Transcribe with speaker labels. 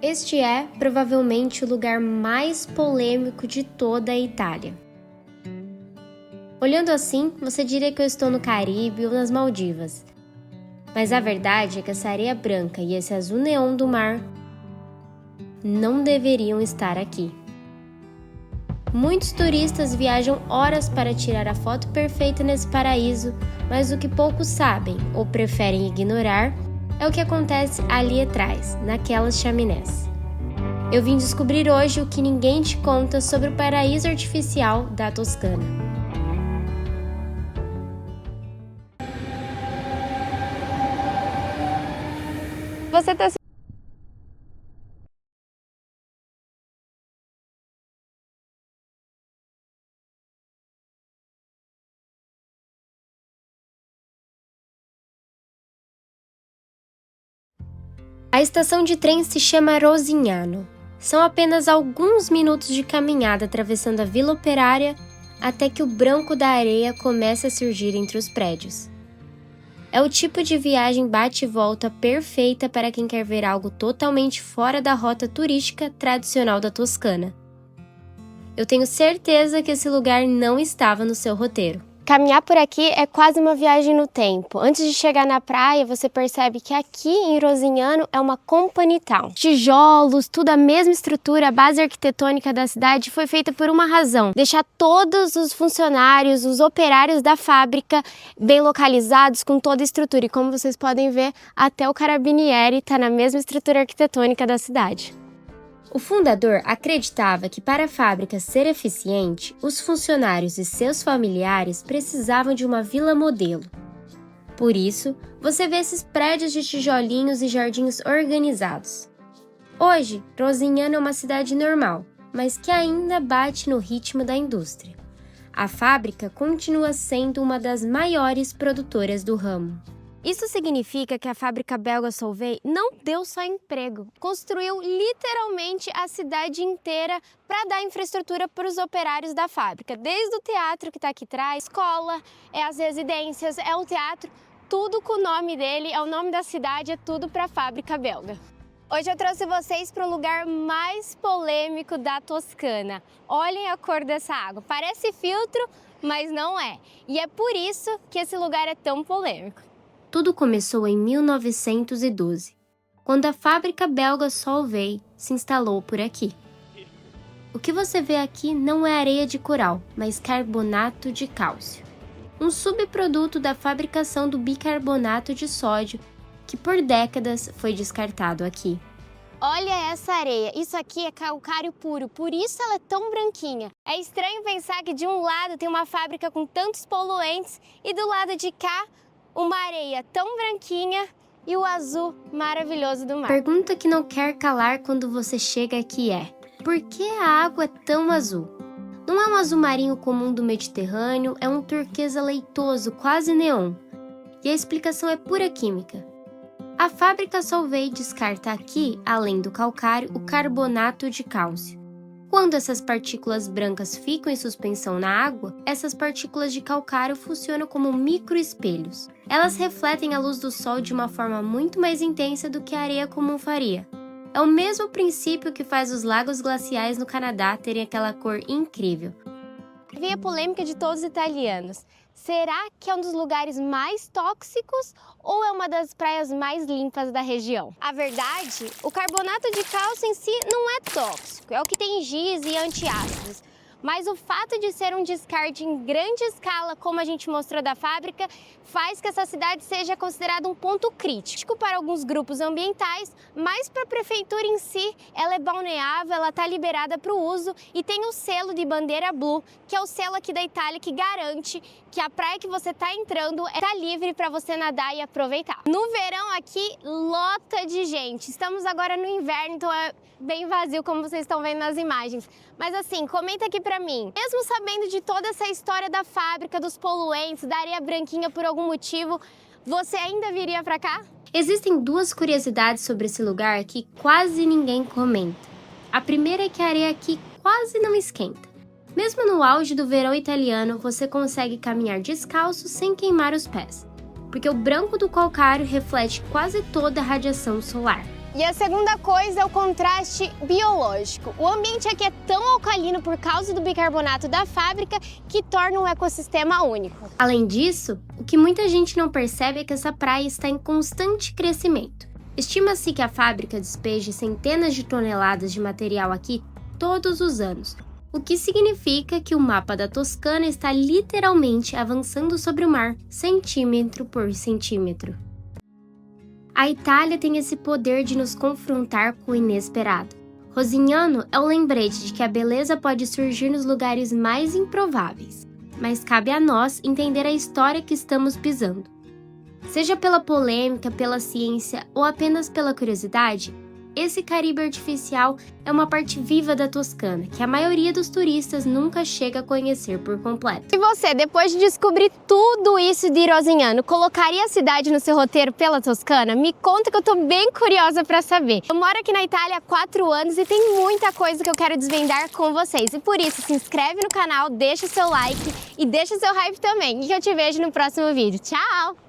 Speaker 1: Este é, provavelmente, o lugar mais polêmico de toda a Itália. Olhando assim, você diria que eu estou no Caribe ou nas Maldivas. Mas a verdade é que essa areia branca e esse azul neon do mar não deveriam estar aqui. Muitos turistas viajam horas para tirar a foto perfeita nesse paraíso, mas o que poucos sabem ou preferem ignorar é o que acontece ali atrás, naquelas chaminés. Eu vim descobrir hoje o que ninguém te conta sobre o paraíso artificial da Toscana. Você está A estação de trem se chama Rosignano. São apenas alguns minutos de caminhada atravessando a Vila Operária até que o branco da areia comece a surgir entre os prédios. É o tipo de viagem bate e volta perfeita para quem quer ver algo totalmente fora da rota turística tradicional da Toscana. Eu tenho certeza que esse lugar não estava no seu roteiro. Caminhar por aqui é quase uma viagem no tempo. Antes de chegar na praia, você percebe que aqui em Rosignano é uma company town. Tijolos, tudo a mesma estrutura, a base arquitetônica da cidade foi feita por uma razão: deixar todos os funcionários, os operários da fábrica bem localizados com toda a estrutura. E como vocês podem ver, até o Carabinieri está na mesma estrutura arquitetônica da cidade. O fundador acreditava que para a fábrica ser eficiente, os funcionários e seus familiares precisavam de uma vila modelo. Por isso, você vê esses prédios de tijolinhos e jardins organizados. Hoje, Rosignano é uma cidade normal, mas que ainda bate no ritmo da indústria. A fábrica continua sendo uma das maiores produtoras do ramo. Isso significa que a fábrica belga Solvay não deu só emprego, construiu literalmente a cidade inteira para dar infraestrutura para os operários da fábrica. Desde o teatro que está aqui atrás, escola, as residências, o teatro, tudo com o nome dele, é o nome da cidade, é tudo para a fábrica belga. Hoje eu trouxe vocês para o lugar mais polêmico da Toscana. Olhem a cor dessa água, parece filtro, mas não é. E é por isso que esse lugar é tão polêmico. Tudo começou em 1912, quando a fábrica belga Solvay se instalou por aqui. O que você vê aqui não é areia de coral, mas carbonato de cálcio, um subproduto da fabricação do bicarbonato de sódio, que por décadas foi descartado aqui. Olha essa areia, isso aqui é calcário puro, por isso ela é tão branquinha. É estranho pensar que de um lado tem uma fábrica com tantos poluentes e do lado de cá, uma areia tão branquinha e o azul maravilhoso do mar. Pergunta que não quer calar quando você chega aqui é: por que a água é tão azul? Não é um azul marinho comum do Mediterrâneo, é um turquesa leitoso, quase neon. E a explicação é pura química. A fábrica Solvay descarta aqui, além do calcário, o carbonato de cálcio. Quando essas partículas brancas ficam em suspensão na água, essas partículas de calcário funcionam como microespelhos. Elas refletem a luz do sol de uma forma muito mais intensa do que a areia comum faria. É o mesmo princípio que faz os lagos glaciais no Canadá terem aquela cor incrível. Vi a polêmica de todos os italianos. Será que é um dos lugares mais tóxicos ou é uma das praias mais limpas da região? A verdade, o carbonato de cálcio em si não é tóxico, é o que tem giz e antiácidos. Mas o fato de ser um descarte em grande escala, como a gente mostrou da fábrica, faz que essa cidade seja considerada um ponto crítico para alguns grupos ambientais, mas para a prefeitura em si, ela é balneável, ela está liberada para o uso e tem o selo de bandeira blu, que é o selo aqui da Itália que garante que a praia que você está entrando está livre para você nadar e aproveitar. No verão aqui, lota de gente. Estamos agora no inverno, então é bem vazio, como vocês estão vendo nas imagens. Mas assim, comenta aqui pra mim, mesmo sabendo de toda essa história da fábrica, dos poluentes, da areia branquinha por algum motivo, você ainda viria pra cá? Existem duas curiosidades sobre esse lugar que quase ninguém comenta. A primeira é que a areia aqui quase não esquenta. Mesmo no auge do verão italiano, você consegue caminhar descalço sem queimar os pés, porque o branco do calcário reflete quase toda a radiação solar.
Speaker 2: E a segunda coisa é o contraste biológico. O ambiente aqui é tão alcalino por causa do bicarbonato da fábrica que torna um ecossistema único.
Speaker 1: Além disso, o que muita gente não percebe é que essa praia está em constante crescimento. Estima-se que a fábrica despeje centenas de toneladas de material aqui todos os anos, o que significa que o mapa da Toscana está literalmente avançando sobre o mar, centímetro por centímetro. A Itália tem esse poder de nos confrontar com o inesperado. Rosignano é o lembrete de que a beleza pode surgir nos lugares mais improváveis, mas cabe a nós entender a história que estamos pisando. Seja pela polêmica, pela ciência ou apenas pela curiosidade, esse Caribe artificial é uma parte viva da Toscana, que a maioria dos turistas nunca chega a conhecer por completo.
Speaker 2: E você, depois de descobrir tudo isso de Rosignano, colocaria a cidade no seu roteiro pela Toscana? Me conta que eu tô bem curiosa para saber. Eu moro aqui na Itália há 4 anos e tem muita coisa que eu quero desvendar com vocês. E por isso, se inscreve no canal, deixa o seu like e deixa o seu hype também. E eu te vejo no próximo vídeo. Tchau!